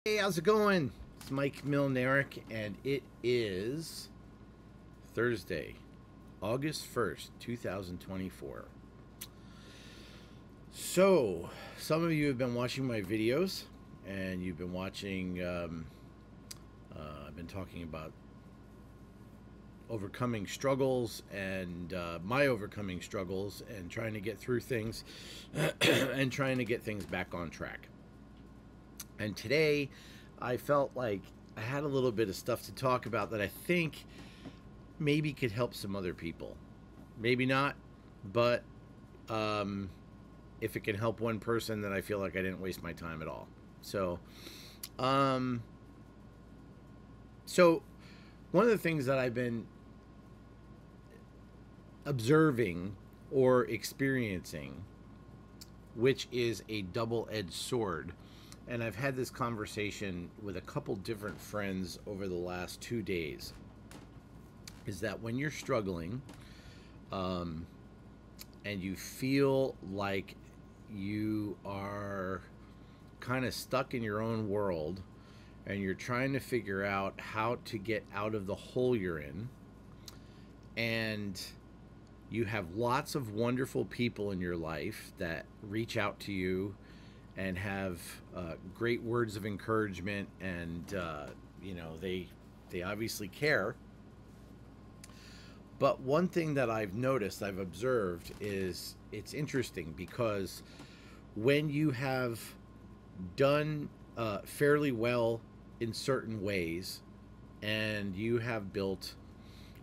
Hey, how's it going? It's Mike Milnarik, and it is Thursday, August 1st, 2024. So, some of you have been watching my videos, and you've been watching, I've been talking about overcoming struggles and my overcoming struggles and trying to get through things and trying to get things back on track. And today, I felt like I had a little bit of stuff to talk about that I think maybe could help some other people. Maybe not, but if it can help one person, then I feel like I didn't waste my time at all. Um, so one of the things that I've been observing or experiencing, which is a double-edged sword, and I've had this conversation with a couple different friends over the last 2 days, is that when you're struggling and you feel like you are kind of stuck in your own world and you're trying to figure out how to get out of the hole you're in, and you have lots of wonderful people in your life that reach out to you and have great words of encouragement, and they obviously care. But one thing that I've noticed, I've observed, is it's interesting because when you have done fairly well in certain ways and you have built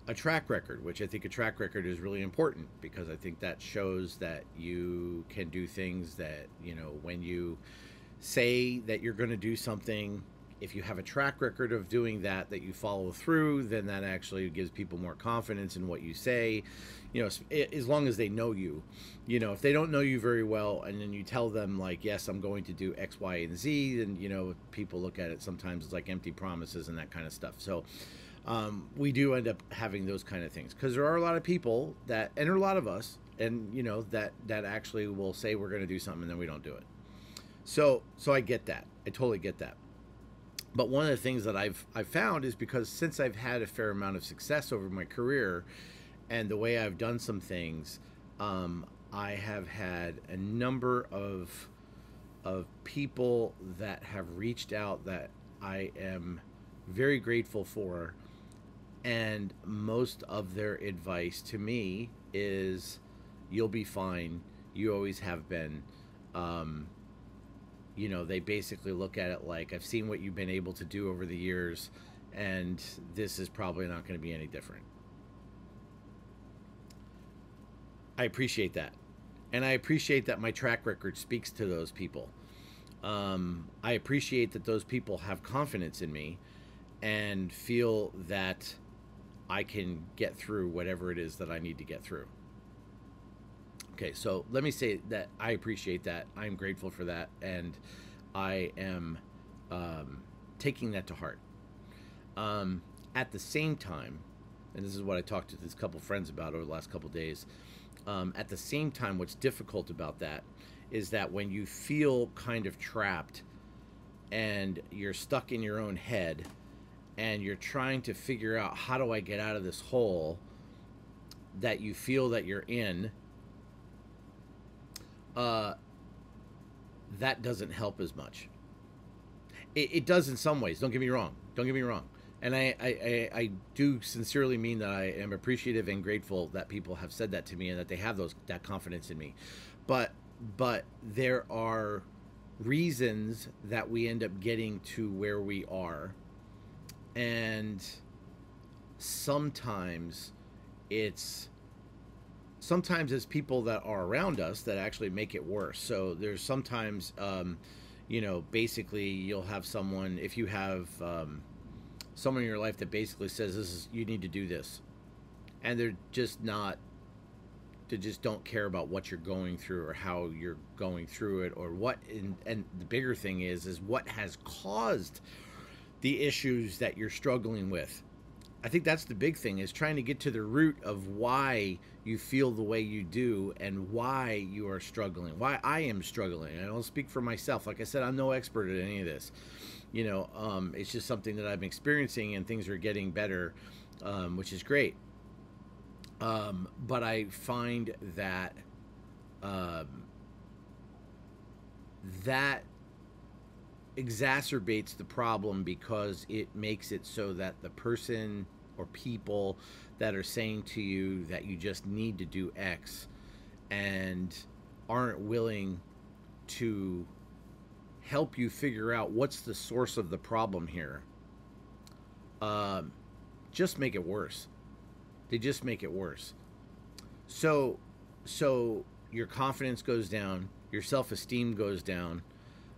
a track record, which I think a track record is really important, because I think that shows that you can do things that, when you say that you're going to do something, if you have a track record of doing that you follow through, then that actually gives people more confidence in what you say, as long as they know you. If they don't know you very well and then you tell them, like, yes, I'm going to do X, Y, and Z, then, people look at it sometimes as like empty promises and that kind of stuff. So we do end up having those kind of things, because there are a lot of people that, and there are a lot of us, and that actually will say we're going to do something and then we don't do it. So I get that. I totally get that. But one of the things that I've found is, because since I've had a fair amount of success over my career and the way I've done some things, I have had a number of people that have reached out that I am very grateful for. And most of their advice to me is, you'll be fine. You always have been. They basically look at it like, I've seen what you've been able to do over the years, and this is probably not going to be any different. I appreciate that. And I appreciate that my track record speaks to those people. I appreciate that those people have confidence in me and feel that I can get through whatever it is that I need to get through. Okay, so let me say that I appreciate that. I'm grateful for that, and I am taking that to heart. At the same time, and this is what I talked to this couple friends about over the last couple days, at the same time, what's difficult about that is that when you feel kind of trapped and you're stuck in your own head and you're trying to figure out, how do I get out of this hole that you feel that you're in, that doesn't help as much. It does in some ways. Don't get me wrong. And I do sincerely mean that I am appreciative and grateful that people have said that to me and that they have that confidence in me. But there are reasons that we end up getting to where we are. And sometimes it's people that are around us that actually make it worse. So there's sometimes, basically you'll have someone, if you have someone in your life that basically says, you need to do this. And they just don't care about what you're going through or how you're going through it, or what, and the bigger thing is what has caused the issues that you're struggling with. I think that's the big thing, is trying to get to the root of why you feel the way you do and why you are struggling, why I am struggling. I don't speak for myself. Like I said, I'm no expert at any of this. It's just something that I'm experiencing, and things are getting better, which is great. But I find that um, that exacerbates the problem, because it makes it so that the person or people that are saying to you that you just need to do X and aren't willing to help you figure out what's the source of the problem here, um, just make it worse. They just make it worse. So, so your confidence goes down, your self-esteem goes down,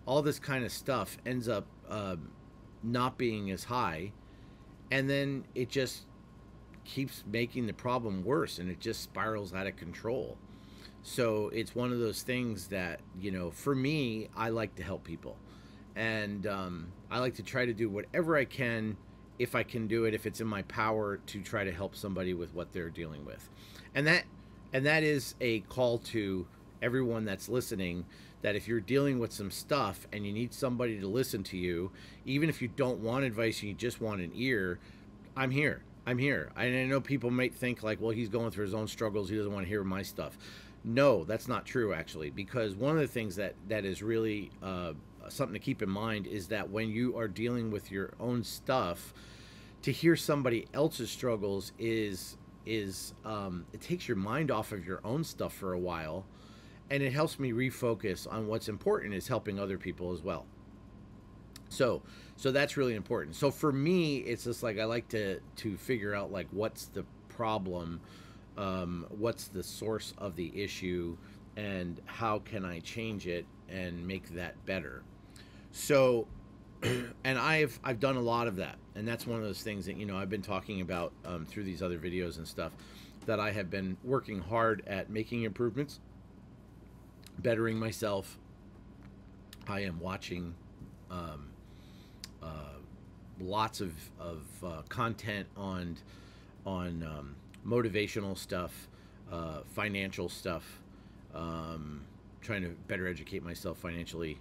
all this kind of stuff ends up not being as high, and then it just keeps making the problem worse, and it just spirals out of control. So it's one of those things that, for me, I like to help people, and I like to try to do whatever I can, if I can do it, if it's in my power, to try to help somebody with what they're dealing with. And that is a call to everyone that's listening, that if you're dealing with some stuff and you need somebody to listen to you, even if you don't want advice and you just want an ear, I'm here. I'm here. I know people might think like, well, he's going through his own struggles, he doesn't want to hear my stuff. No, that's not true, actually, because one of the things that is really something to keep in mind is that when you are dealing with your own stuff, to hear somebody else's struggles is it takes your mind off of your own stuff for a while, and it helps me refocus on what's important, is helping other people as well. So that's really important. So for me, it's just like I like to figure out like what's the problem, what's the source of the issue, and how can I change it and make that better. So, and I've done a lot of that, and that's one of those things that I've been talking about through these other videos and stuff, that I have been working hard at making improvements, bettering myself. I am watching uh, lots of content on motivational stuff, financial stuff, trying to better educate myself financially,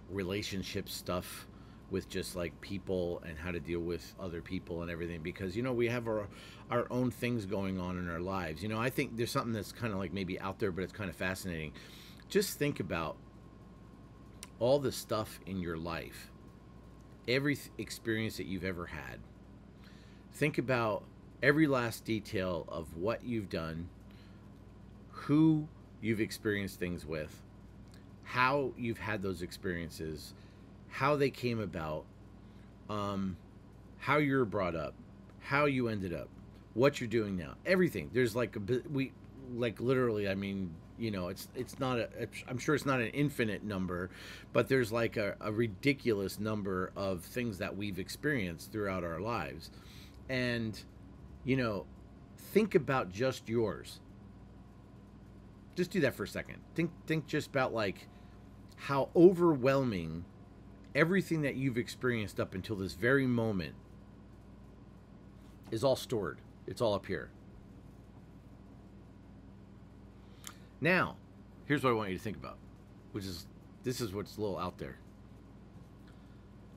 relationship stuff with just like people and how to deal with other people and everything, because we have our own things going on in our lives. I think there's something that's kind of like maybe out there, but it's kind of fascinating. Just think about all the stuff in your life, every experience that you've ever had. Think about every last detail of what you've done, who you've experienced things with, how you've had those experiences, how they came about, how you were brought up, how you ended up, what you're doing now, everything. There's like literally, I mean, it's not I'm sure it's not an infinite number, but there's like a ridiculous number of things that we've experienced throughout our lives. And think about just yours. Just do that for a second. Think just about like how overwhelming everything that you've experienced up until this very moment is all stored. It's all up here. Now, here's what I want you to think about, this is what's a little out there.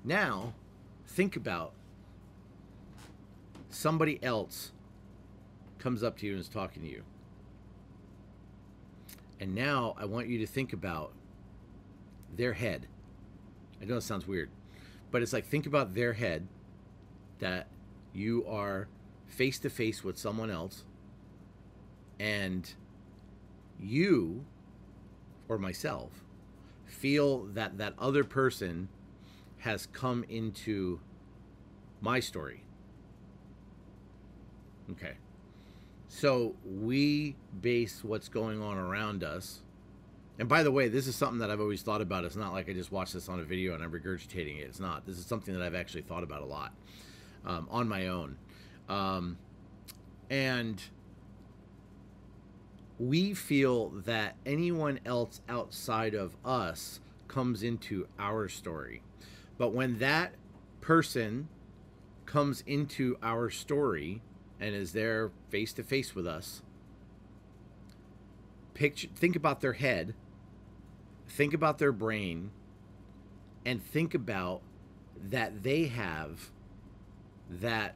Now, think about somebody else comes up to you and is talking to you. And now I want you to think about their head. I know it sounds weird, but it's like, think about their head, that you are face to face with someone else, and you or myself feel that that other person has come into my story. Okay. So we base what's going on around us. And by the way, this is something that I've always thought about. It's not like I just watched this on a video and I'm regurgitating it. It's not. This is something that I've actually thought about a lot on my own. And we feel that anyone else outside of us comes into our story. But when that person comes into our story and is there face to face with us, think about their head, think about their brain, and think about that they have that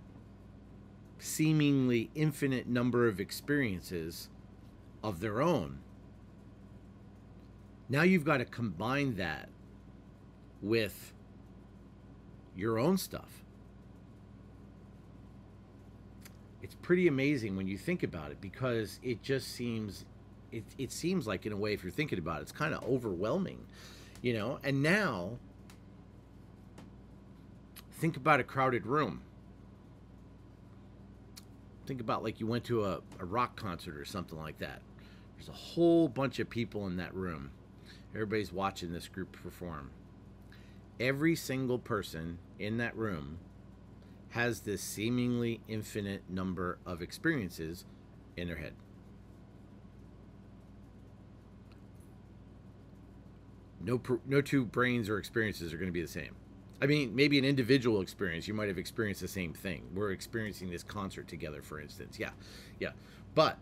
seemingly infinite number of experiences of their own. Now you've got to combine that with your own stuff. It's pretty amazing when you think about it, because it just seems, it seems like, in a way, if you're thinking about it, it's kind of overwhelming, you know. And now think about a crowded room. Think about, like, you went to a rock concert or something like that. There's a whole bunch of people in that room. Everybody's watching this group perform. Every single person in that room has this seemingly infinite number of experiences in their head. No two brains or experiences are going to be the same. I mean, maybe an individual experience, you might have experienced the same thing. We're experiencing this concert together, for instance. Yeah. But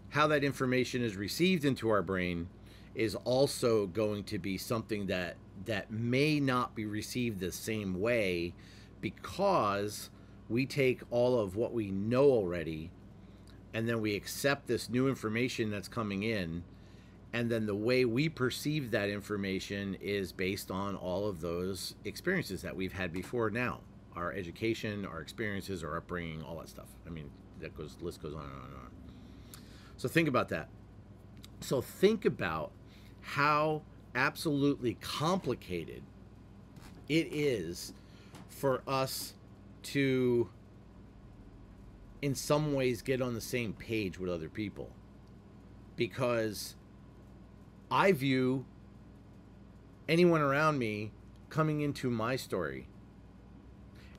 how that information is received into our brain is also going to be something that may not be received the same way, because we take all of what we know already, and then we accept this new information that's coming in, and then the way we perceive that information is based on all of those experiences that we've had before now. Our education, our experiences, our upbringing, all that stuff. I mean, list goes on and on and on. So think about that. So think about how absolutely complicated it is for us to, in some ways, get on the same page with other people. Because I view anyone around me coming into my story,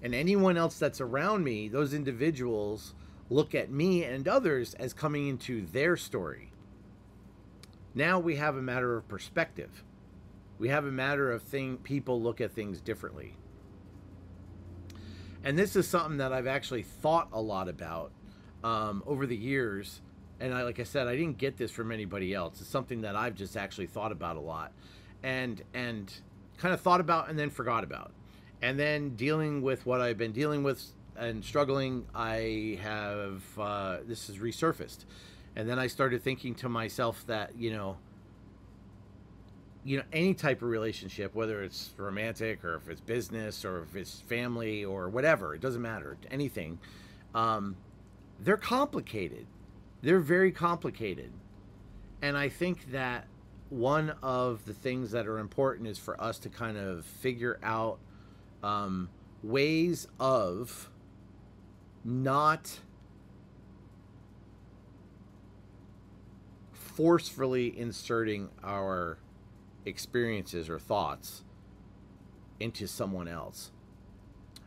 and anyone else that's around me, those individuals look at me and others as coming into their story. Now we have a matter of perspective. We have a matter of people look at things differently. And this is something that I've actually thought a lot about over the years. And like I said, I didn't get this from anybody else. It's something that I've just actually thought about a lot, and kind of thought about and then forgot about. And then dealing with what I've been dealing with and struggling, I have, this has resurfaced. And then I started thinking to myself that, you know, any type of relationship, whether it's romantic or if it's business or if it's family or whatever, it doesn't matter, anything, they're complicated. They're very complicated. And I think that one of the things that are important is for us to kind of figure out ways of not forcefully inserting our experiences or thoughts into someone else.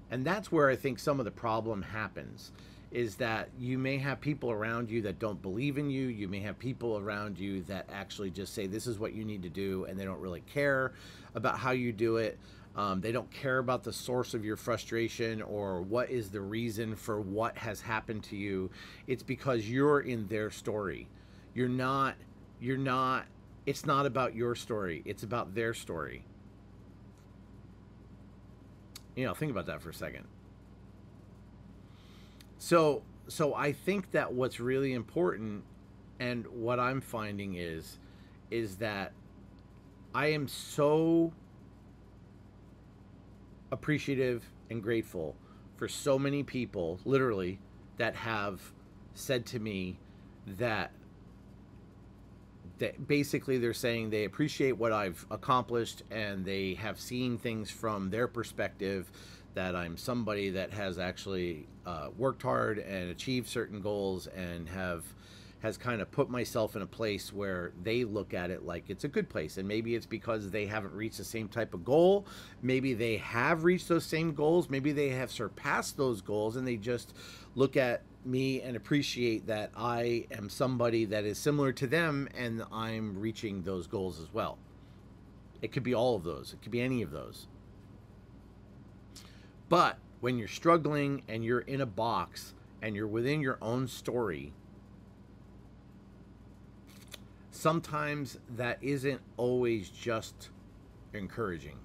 And that's where I think some of the problem happens, is that you may have people around you that don't believe in you. You may have people around you that actually just say, this is what you need to do, and they don't really care about how you do it. They don't care about the source of your frustration or what is the reason for what has happened to you. It's because you're in their story. You're not, it's not about your story. It's about their story. You know, think about that for a second. So I think that what's really important, and what I'm finding is that I am so appreciative and grateful for so many people, literally, that have said to me that basically they're saying they appreciate what I've accomplished, and they have seen things from their perspective, that I'm somebody that has actually worked hard and achieved certain goals, and has kind of put myself in a place where they look at it like it's a good place. And maybe it's because they haven't reached the same type of goal. Maybe they have reached those same goals. Maybe they have surpassed those goals, and they just look at me and appreciate that I am somebody that is similar to them, and I'm reaching those goals as well. It could be all of those. It could be any of those. But when you're struggling and you're in a box and you're within your own story, sometimes that isn't always just encouraging.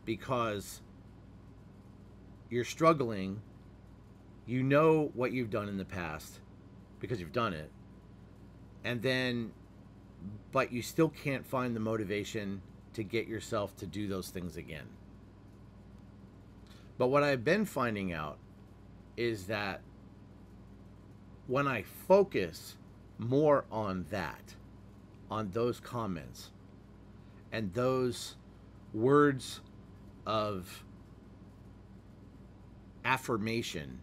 because you're struggling. You know what you've done in the past because you've done it. And then, but you still can't find the motivation to get yourself to do those things again. But what I've been finding out is that when I focus more on that, on those comments and those words of affirmation,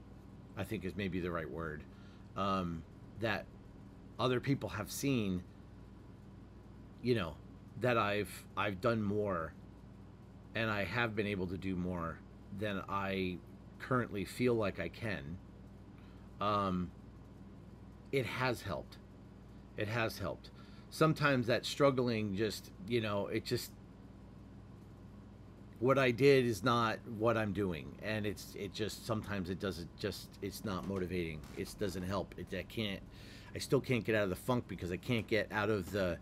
I think is maybe the right word, that other people have seen, you know, that I've done more, and I have been able to do more than I currently feel like I can. It has helped. It has helped. Sometimes that struggling just, you know, it just, what I did is not what I'm doing, and it just, sometimes it doesn't, just, it's not motivating. It doesn't help. I still can't get out of the funk because I can't get out of the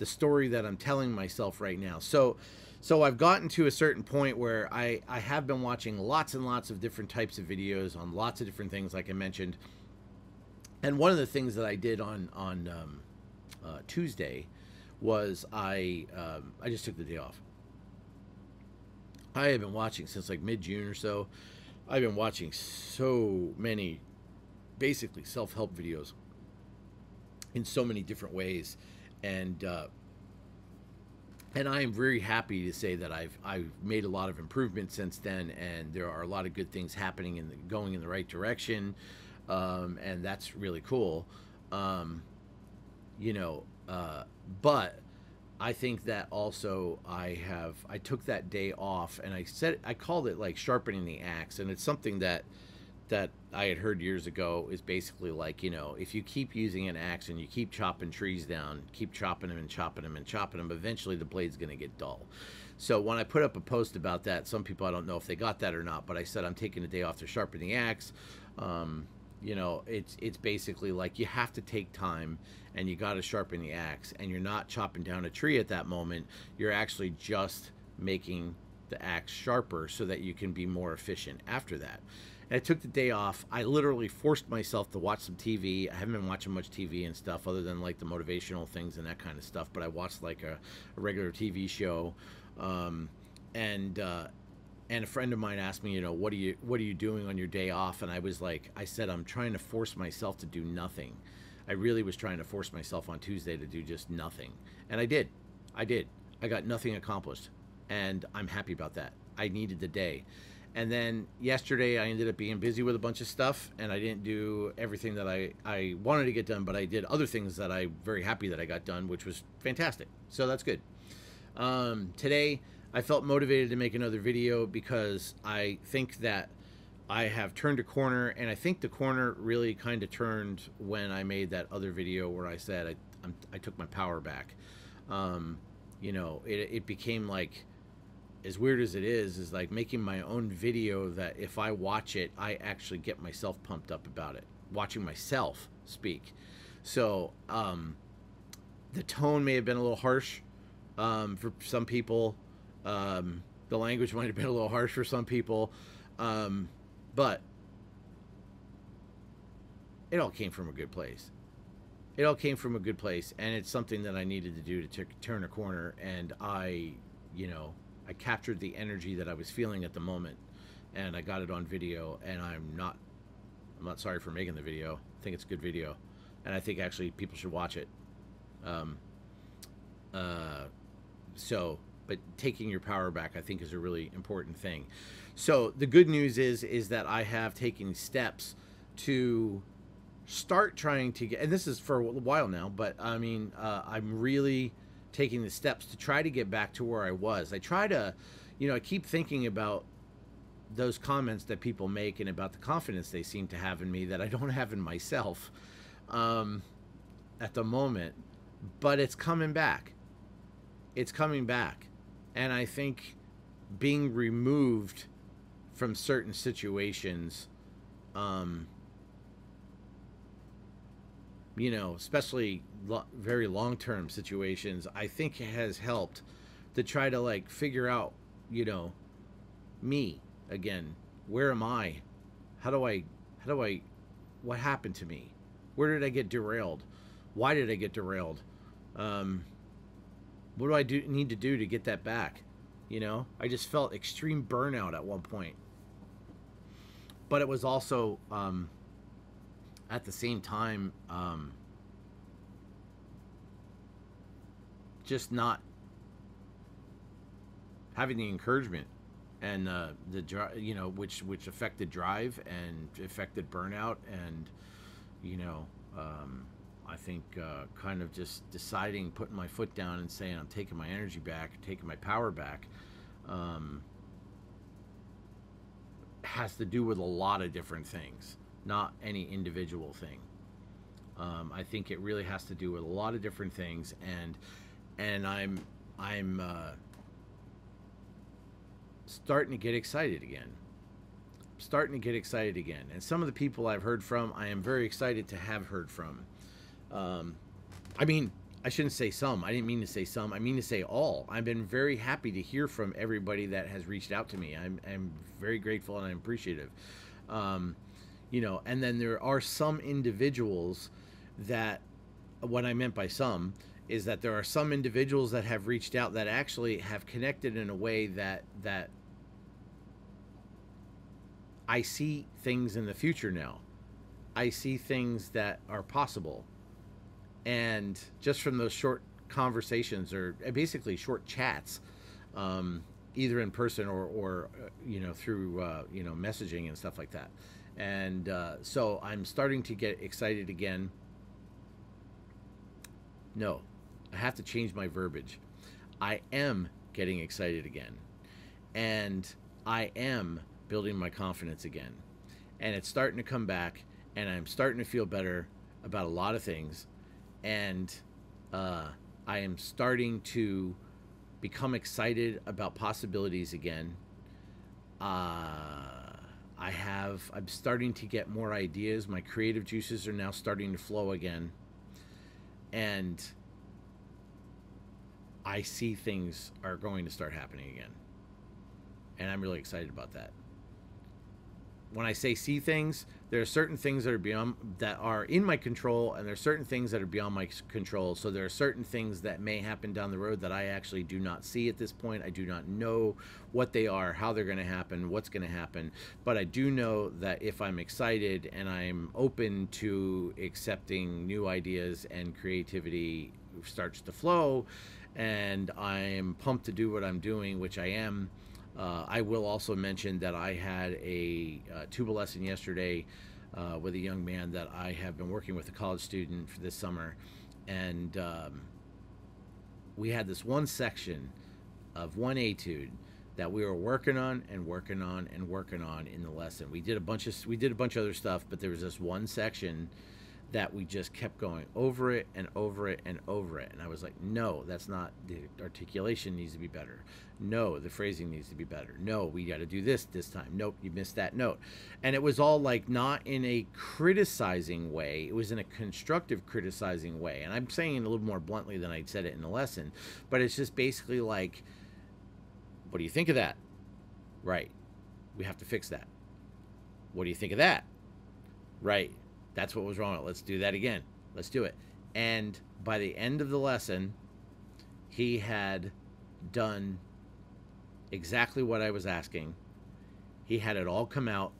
story that I'm telling myself right now. So I've gotten to a certain point where I have been watching lots and lots of different types of videos on lots of different things, like I mentioned. And one of the things that I did on Tuesday was I just took the day off. I have been watching since like mid-June or so. I've been watching so many basically self-help videos in so many different ways, and I am very happy to say that I've made a lot of improvements since then, and there are a lot of good things happening and going in the right direction, and that's really cool. You know, but I think that also I took that day off, and I called it like sharpening the axe, and it's something that I had heard years ago, is basically like, you know, if you keep using an axe and you keep chopping trees down, keep chopping them and chopping them and chopping them, eventually the blade's going to get dull. So when I put up a post about that, some people, I don't know if they got that or not, but I said I'm taking a day off to sharpen the axe. You know, it's basically like you have to take time and you got to sharpen the axe, and you're not chopping down a tree at that moment. You're actually just making the axe sharper so that you can be more efficient after that. And I took the day off. I literally forced myself to watch some TV. I haven't been watching much TV and stuff other than like the motivational things and that kind of stuff, but I watched like a regular TV show. And a friend of mine asked me, you know, what are you doing on your day off? And I said, I'm trying to force myself to do nothing. I really was trying to force myself on Tuesday to do just nothing. And I did. I got nothing accomplished. And I'm happy about that. I needed the day. And then yesterday I ended up being busy with a bunch of stuff, and I didn't do everything that I wanted to get done, but I did other things that I'm very happy that I got done, which was fantastic. So that's good. Today I felt motivated to make another video because I think that I have turned a corner, and I think the corner really kind of turned when I made that other video where I said I took my power back. You know, it became like, as weird as it is like making my own video that if I watch it, I actually get myself pumped up about it, watching myself speak. So the tone may have been a little harsh for some people. The language might have been a little harsh for some people. But it all came from a good place. It all came from a good place, and it's something that I needed to do to turn a corner, and I captured the energy that I was feeling at the moment, and I got it on video, and I'm not sorry for making the video. I think it's a good video, and I think actually people should watch it. But taking your power back, I think, is a really important thing. So the good news is that I have taken steps to start trying to get, and this is for a while now, but I mean, I'm really taking the steps to try to get back to where I was. I try to, I keep thinking about those comments that people make and about the confidence they seem to have in me that I don't have in myself at the moment, but it's coming back. It's coming back. And I think being removed from certain situations, especially very long-term situations, I think has helped to try to like figure out, Me again. Where am I? How do I what happened to me? Where did I get derailed? Why did I get derailed? Um, what do I need to do to get that back? I just felt extreme burnout at one point, but it was also at the same time just not having the encouragement and which affected drive and affected burnout, and you know I think kind of just deciding, putting my foot down and saying I'm taking my energy back, taking my power back, um, has to do with a lot of different things, not any individual thing. I think it really has to do with a lot of different things, and I'm starting to get excited again. Starting to get excited again, and some of the people I've heard from, I am very excited to have heard from. I mean, I shouldn't say some. I didn't mean to say some. I mean to say all. I've been very happy to hear from everybody that has reached out to me. I'm very grateful and I'm appreciative. And then there are some individuals that, what I meant by some is that there are some individuals that have reached out that actually have connected in a way that I see things in the future now. I see things that are possible. And just from those short conversations, or basically short chats, either in person or through messaging and stuff like that. And so I'm starting to get excited again. No, I have to change my verbiage. I am getting excited again, and I am building my confidence again, and it's starting to come back, and I'm starting to feel better about a lot of things, and I am starting to become excited about possibilities again. I'm starting to get more ideas. My creative juices are now starting to flow again, and I see things are going to start happening again, and I'm really excited about that. When I say see things, there are certain things that are in my control, and there are certain things that are beyond my control. So there are certain things that may happen down the road that I actually do not see at this point. I do not know what they are, how they're going to happen, what's going to happen. But I do know that if I'm excited and I'm open to accepting new ideas, and creativity starts to flow, and I'm pumped to do what I'm doing, which I am. I will also mention that I had a tuba lesson yesterday with a young man that I have been working with, a college student, for this summer, and we had this one section of one etude that we were working on and working on and working on in the lesson. We did a bunch of other stuff, but there was this one section that we just kept going over it and over it and over it. And I was like, no, that's not, the articulation needs to be better. No, the phrasing needs to be better. No, we got to do this time. Nope, you missed that note. And it was all like not in a criticizing way. It was in a constructive criticizing way. And I'm saying it a little more bluntly than I said it in the lesson. But it's just basically like, what do you think of that? Right. We have to fix that. What do you think of that? Right. That's what was wrong. Let's do that again. Let's do it. And by the end of the lesson, he had done exactly what I was asking. He had it all come out.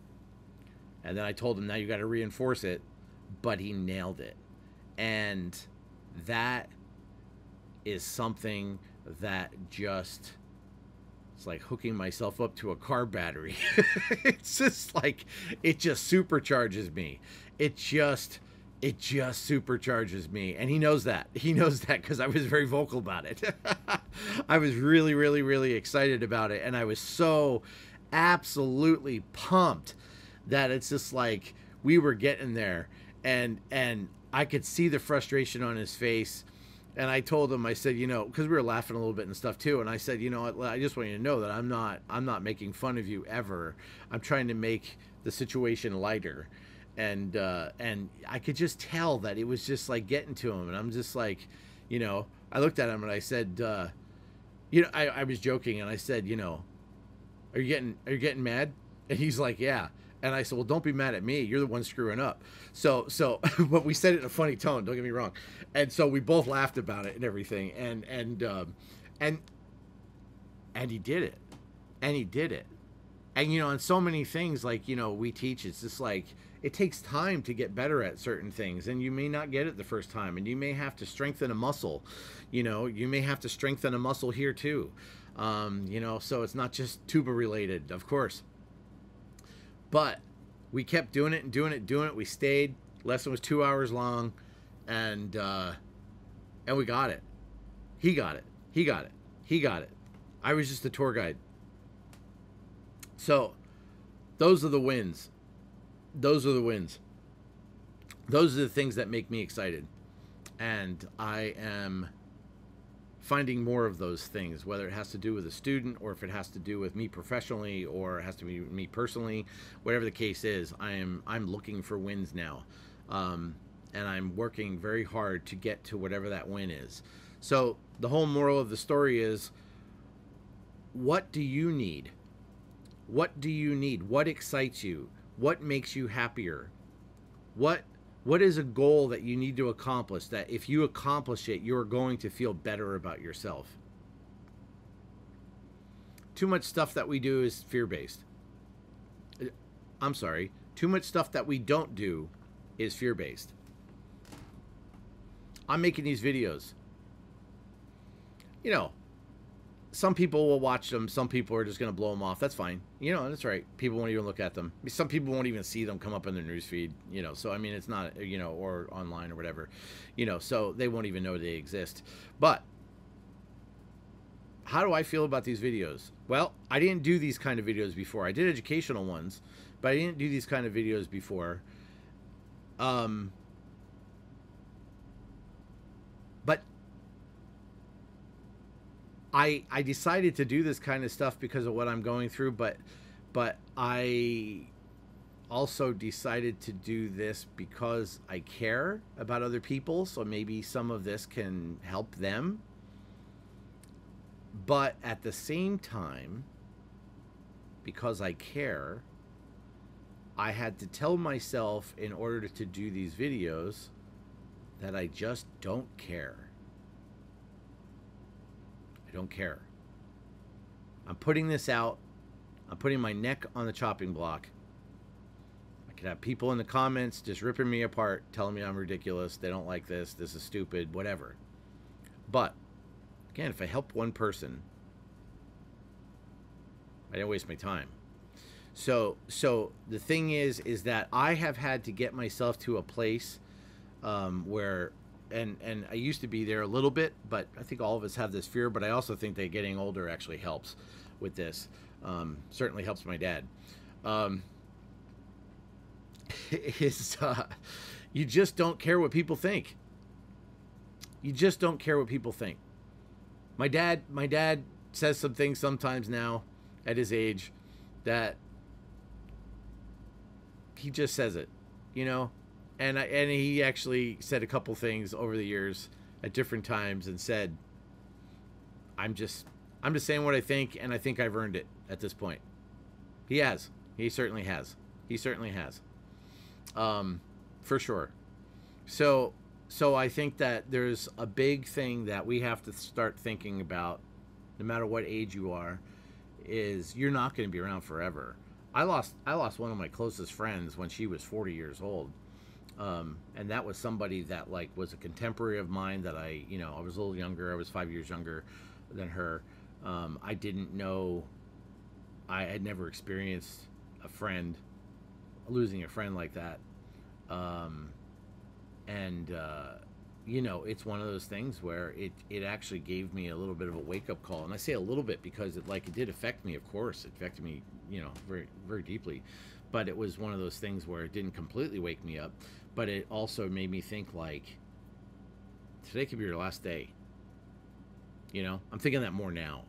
And then I told him, now you got to reinforce it. But he nailed it. And that is something that just, it's like hooking myself up to a car battery. It's just like, it just supercharges me. It just supercharges me. And he knows that. He knows that because I was very vocal about it. I was really, really, really excited about it. And I was so absolutely pumped that it's just like we were getting there. And I could see the frustration on his face. And I told him, I said, because we were laughing a little bit and stuff too. And I said, I just want you to know that I'm not making fun of you ever. I'm trying to make the situation lighter. And I could just tell that it was just like getting to him. And I'm just like, I looked at him and I said, I was joking. And I said, Are you getting mad? And he's like, yeah. And I said, well, don't be mad at me. You're the one screwing up. So, but we said it in a funny tone. Don't get me wrong. And so we both laughed about it and everything. And and he did it. And he did it. And on so many things, like we teach, it's just like it takes time to get better at certain things, and you may not get it the first time, and you may have to strengthen a muscle. You may have to strengthen a muscle here too. So it's not just tuba related, of course. But we kept doing it and doing it. We stayed. Lesson was 2 hours long, and we got it. He got it. He got it. He got it. I was just the tour guide. So those are the wins. Those are the wins. Those are the things that make me excited. And I am finding more of those things, whether it has to do with a student or if it has to do with me professionally or it has to be me personally, whatever the case is, I'm looking for wins now. And I'm working very hard to get to whatever that win is. So the whole moral of the story is, what do you need? What do you need? What excites you? What makes you happier? What is a goal that you need to accomplish that if you accomplish it, you're going to feel better about yourself? Too much stuff that we do is fear-based. I'm sorry. Too much stuff that we don't do is fear-based. I'm making these videos. Some people will watch them. Some people are just going to blow them off. That's fine. That's right. People won't even look at them. Some people won't even see them come up in their newsfeed, So, I mean, it's not, or online or whatever, so they won't even know they exist. But how do I feel about these videos? Well, I didn't do these kind of videos before. I did educational ones, but I didn't do these kind of videos before. But I decided to do this kind of stuff because of what I'm going through, but I also decided to do this because I care about other people, so maybe some of this can help them. But at the same time, because I care, I had to tell myself in order to do these videos that I just don't care. I don't care. I'm putting this out. I'm putting my neck on the chopping block. I could have people in the comments just ripping me apart, telling me I'm ridiculous, they don't like this is stupid, whatever. But, again, if I help one person, I didn't waste my time. So the thing is that I have had to get myself to a place where... And I used to be there a little bit, but I think all of us have this fear. But I also think that getting older actually helps with this. Certainly helps my dad. You just don't care what people think. You just don't care what people think. My dad says some things sometimes now at his age that he just says it, And he actually said a couple things over the years at different times and said, I'm just saying what I think, and I think I've earned it at this point. He has. He certainly has. He certainly has. For sure. So I think that there's a big thing that we have to start thinking about, no matter what age you are, is you're not going to be around forever. I lost one of my closest friends when she was 40 years old. And that was somebody that was a contemporary of mine that I was a little younger. I was 5 years younger than her. I didn't know, I had never experienced losing a friend like that. It's one of those things where it actually gave me a little bit of a wake-up call. And I say a little bit because it did affect me, of course. It affected me, very, very deeply. But it was one of those things where it didn't completely wake me up. But it also made me think, today could be your last day. I'm thinking that more now.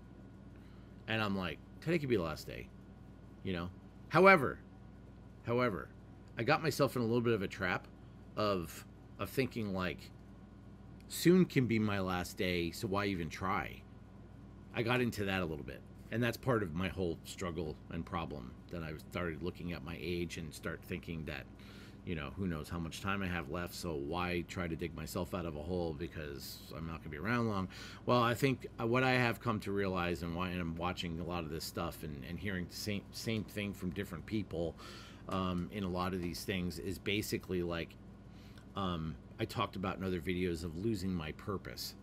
And I'm like, today could be the last day. However, I got myself in a little bit of a trap of thinking, soon can be my last day, so why even try? I got into that a little bit. And that's part of my whole struggle and problem, that I started looking at my age and start thinking that, you know, who knows how much time I have left, so why try to dig myself out of a hole because I'm not going to be around long. Well, I think what I have come to realize, and why I'm watching a lot of this stuff and hearing the same thing from different people in a lot of these things, is basically like, I talked about in other videos, of losing my purpose.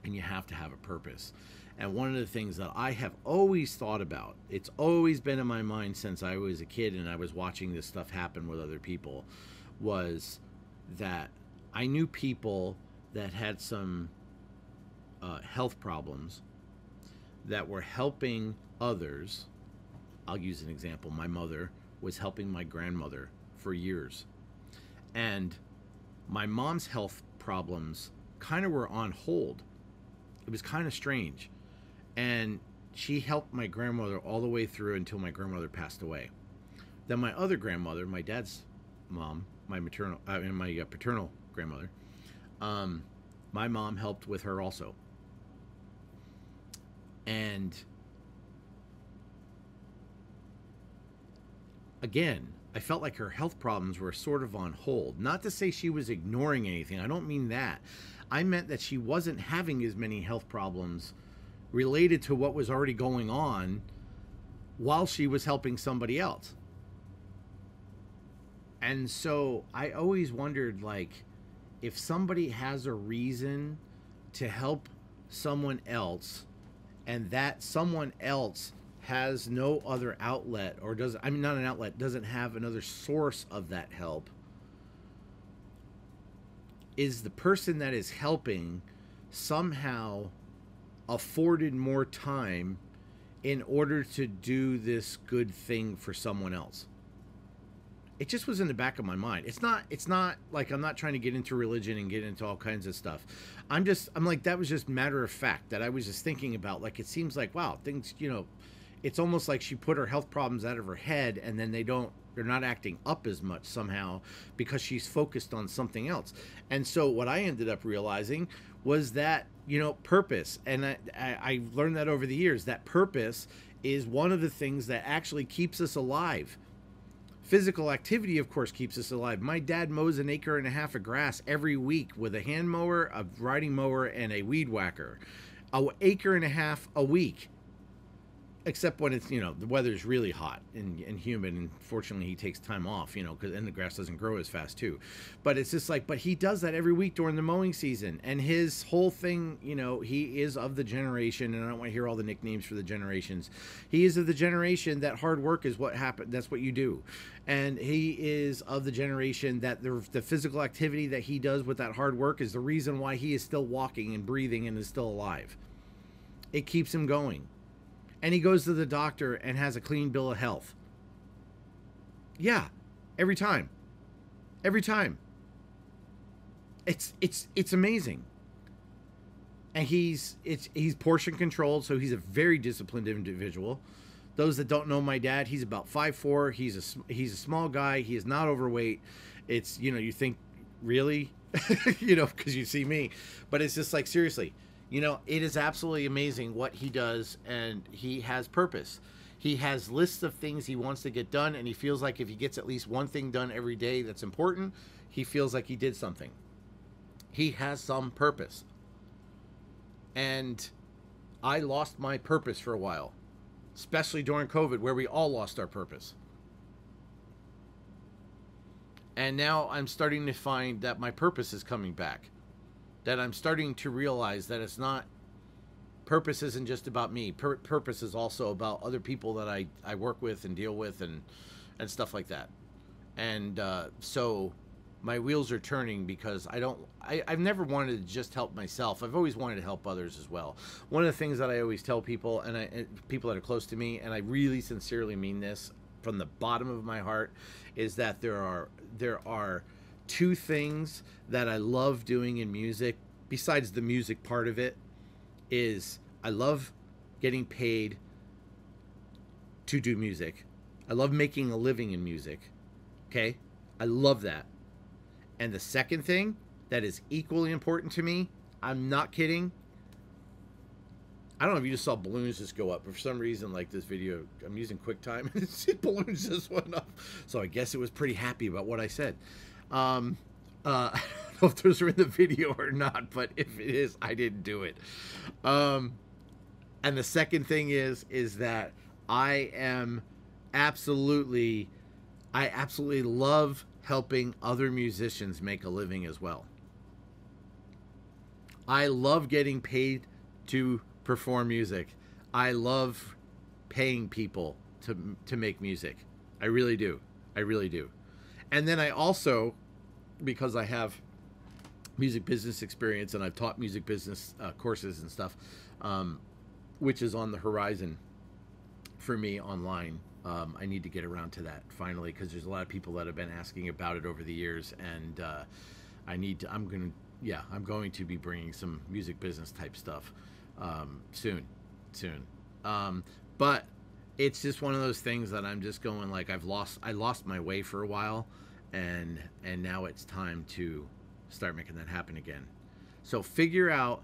And you have to have a purpose. And one of the things that I have always thought about, it's always been in my mind since I was a kid and I was watching this stuff happen with other people, was that I knew people that had some health problems that were helping others. I'll use an example. My mother was helping my grandmother for years. And my mom's health problems kind of were on hold. It was kind of strange. And she helped my grandmother all the way through until my grandmother passed away. Then my other grandmother, my dad's mom, my paternal grandmother, my mom helped with her also. And again, I felt like her health problems were sort of on hold. Not to say she was ignoring anything. I don't mean that. I meant that she wasn't having as many health problems related to what was already going on while she was helping somebody else. And so I always wondered, like, if somebody has a reason to help someone else and that someone else has no other outlet, or doesn't, I mean, not an outlet, doesn't have another source of that help, is the person that is helping somehow afforded more time in order to do this good thing for someone else? It just was in the back of my mind. It's not like I'm not trying to get into religion and get into all kinds of stuff. I'm like, that was just matter of fact that I was just thinking about. Like, it seems like, wow, things, you know, it's almost like she put her health problems out of her head, and then they're not acting up as much somehow because she's focused on something else. And so what I ended up realizing was that, you know, purpose, and I learned that over the years, that purpose is one of the things that actually keeps us alive. Physical activity, of course, keeps us alive. My dad mows 1.5 acres of grass every week with a hand mower, a riding mower, and a weed whacker. 1.5 acres a week. Except when it's, you know, the weather's really hot and humid, and fortunately he takes time off, you know, and the grass doesn't grow as fast too. But it's just like, but he does that every week during the mowing season. And his whole thing, you know, he is of the generation, and I don't want to hear all the nicknames for the generations. He is of the generation that hard work is what happened. That's what you do. And he is of the generation that the physical activity that he does with that hard work is the reason why he is still walking and breathing and is still alive. It keeps him going. And he goes to the doctor and has a clean bill of health. Yeah, every time. Every time. It's amazing. And he's portion controlled, so he's a very disciplined individual. Those that don't know my dad, he's about 5'4". He's a small guy. He is not overweight. It's, you know, you think, really? You know, because you see me. But it's just like, seriously. You know, it is absolutely amazing what he does, and he has purpose. He has lists of things he wants to get done, and he feels like if he gets at least one thing done every day that's important, he feels like he did something. He has some purpose. And I lost my purpose for a while, especially during COVID, where we all lost our purpose. And now I'm starting to find that my purpose is coming back. That I'm starting to realize that it's not, purpose isn't just about me. Purpose is also about other people that I work with and deal with and stuff like that. And so my wheels are turning, because I've never wanted to just help myself. I've always wanted to help others as well. One of the things that I always tell people, and people that are close to me, and I really sincerely mean this from the bottom of my heart, is that there are two things that I love doing in music, besides the music part of it, is I love getting paid to do music. I love making a living in music. Okay? I love that. And the second thing that is equally important to me, I'm not kidding, I don't know if you just saw balloons just go up, but for some reason, like this video, I'm using QuickTime and balloons just went up. So I guess it was pretty happy about what I said. I don't know if those are in the video or not, but if it is, I didn't do it. And the second thing is that I absolutely love helping other musicians make a living as well. I love getting paid to perform music. I love paying people to make music. I really do. I really do. And then I also, because I have music business experience and I've taught music business courses and stuff, which is on the horizon for me online. I need to get around to that finally, because there's a lot of people that have been asking about it over the years, and I'm going to be bringing some music business type stuff soon. But it's just one of those things that I'm just going, like, I lost my way for a while, and now it's time to start making that happen again. So figure out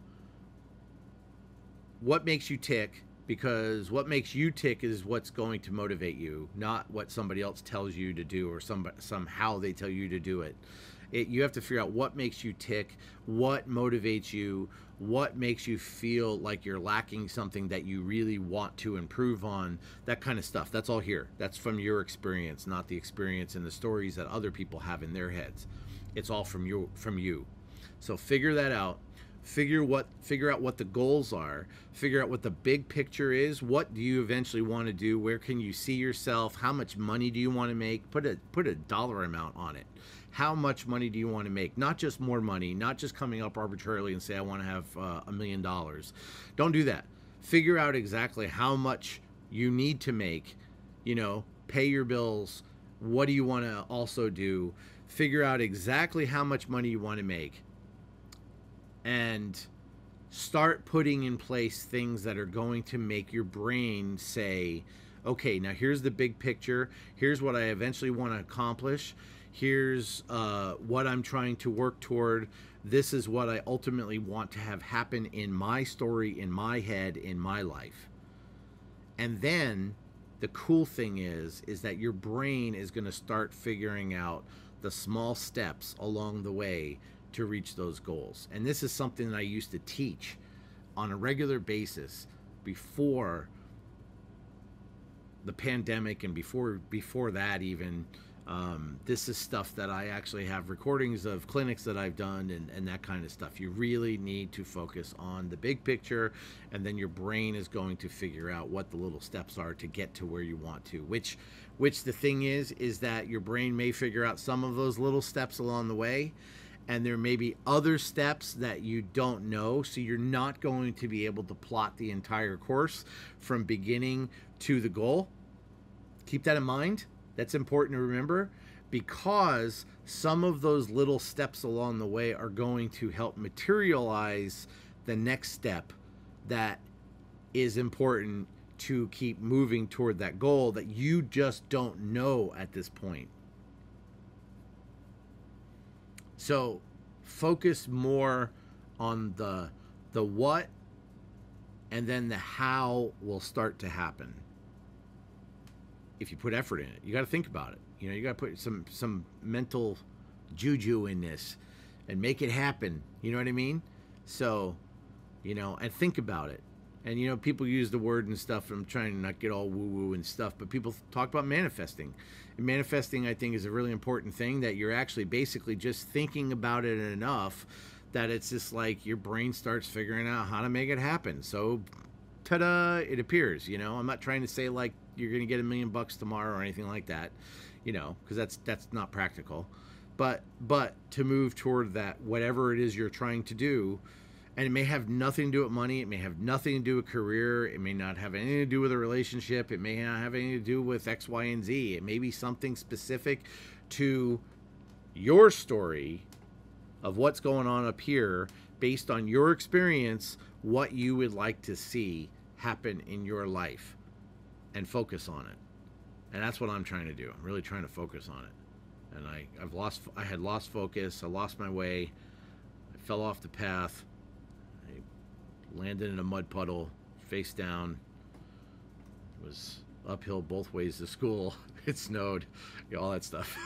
what makes you tick, because what makes you tick is what's going to motivate you, not what somebody else tells you to do, or somehow they tell you to do it. You have to figure out what makes you tick, what motivates you, what makes you feel like you're lacking something that you really want to improve on, that kind of stuff. That's all here. That's from your experience, not the experience and the stories that other people have in their heads. It's all from you. So figure that out. Figure out what the goals are. Figure out what the big picture is. What do you eventually want to do? Where can you see yourself? How much money do you want to make? Put a dollar amount on it. How much money do you want to make? Not just more money, not just coming up arbitrarily and say, I want to have $1 million. Don't do that. Figure out exactly how much you need to make, pay your bills. What do you want to also do? Figure out exactly how much money you want to make, and start putting in place things that are going to make your brain say, okay, now here's the big picture. Here's what I eventually want to accomplish. Here's what I'm trying to work toward. This is what I ultimately want to have happen in my story, in my head, in my life. And then the cool thing is that your brain is going to start figuring out the small steps along the way to reach those goals. And this is something that I used to teach on a regular basis before the pandemic, and before that even. This is stuff that I actually have recordings of clinics that I've done, and that kind of stuff. You really need to focus on the big picture, and then your brain is going to figure out what the little steps are to get to where you want to, which the thing is that your brain may figure out some of those little steps along the way, and there may be other steps that you don't know, so you're not going to be able to plot the entire course from beginning to the goal. Keep that in mind. That's important to remember, because some of those little steps along the way are going to help materialize the next step that is important to keep moving toward that goal that you just don't know at this point. So focus more on the what, and then the how will start to happen. If you put effort in it, you got to think about it. You got to put some mental juju in this and make it happen. You know what I mean? So, and think about it. And, people use the word and stuff. I'm trying to not get all woo-woo and stuff, but people talk about manifesting. And manifesting, I think, is a really important thing, that you're actually basically just thinking about it enough that it's just like your brain starts figuring out how to make it happen. So, ta-da, it appears. I'm not trying to say like you're going to get $1 million tomorrow or anything like that, because that's not practical. But to move toward that, whatever it is you're trying to do, and it may have nothing to do with money, it may have nothing to do with career, it may not have anything to do with a relationship, it may not have anything to do with X, Y, and Z. It may be something specific to your story of what's going on up here, based on your experience, what you would like to see happen in your life, and focus on it. And that's what I'm trying to do. I'm really trying to focus on it. And I had lost focus. I lost my way. I fell off the path. I landed in a mud puddle, face down. It was uphill both ways to school. It snowed, you know, all that stuff.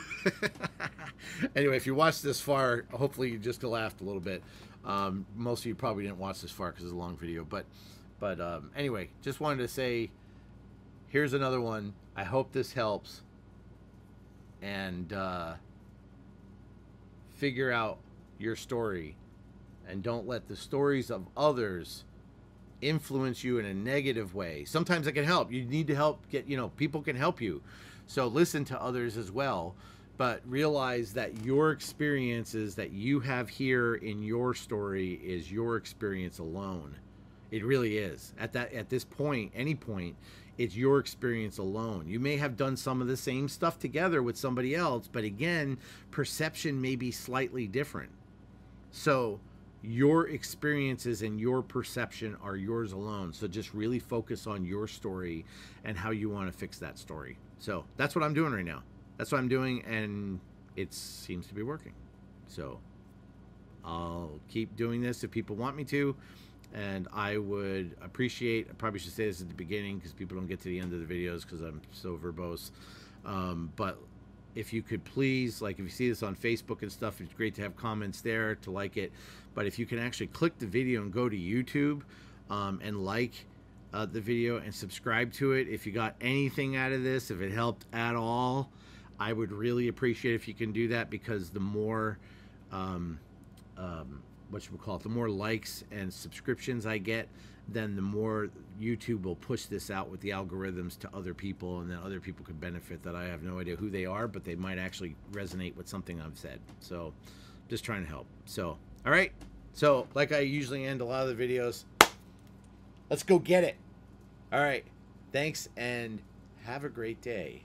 Anyway, if you watched this far, hopefully you just laughed a little bit. Most of you probably didn't watch this far because it's a long video, but anyway, just wanted to say, here's another one. I hope this helps, and figure out your story, and don't let the stories of others influence you in a negative way. Sometimes it can help. You need to help get, you know, people can help you. So listen to others as well, but realize that your experiences that you have here in your story is your experience alone. It really is. At this point, any point, it's your experience alone. You may have done some of the same stuff together with somebody else, but again, perception may be slightly different. So your experiences and your perception are yours alone. So just really focus on your story and how you want to fix that story. So that's what I'm doing right now. That's what I'm doing, and it seems to be working. So I'll keep doing this if people want me to, and I would appreciate, I probably should say this at the beginning because people don't get to the end of the videos because I'm so verbose, but if you could please, like if you see this on Facebook and stuff, it's great to have comments there, to like it. But if you can actually click the video and go to YouTube and like the video and subscribe to it. If you got anything out of this, if it helped at all, I would really appreciate if you can do that, because the more the more likes and subscriptions I get, then the more YouTube will push this out with the algorithms to other people, and then other people could benefit that I have no idea who they are, but they might actually resonate with something I've said. So just trying to help. So all right, so like I usually end a lot of the videos, let's go get it. All right, thanks and have a great day.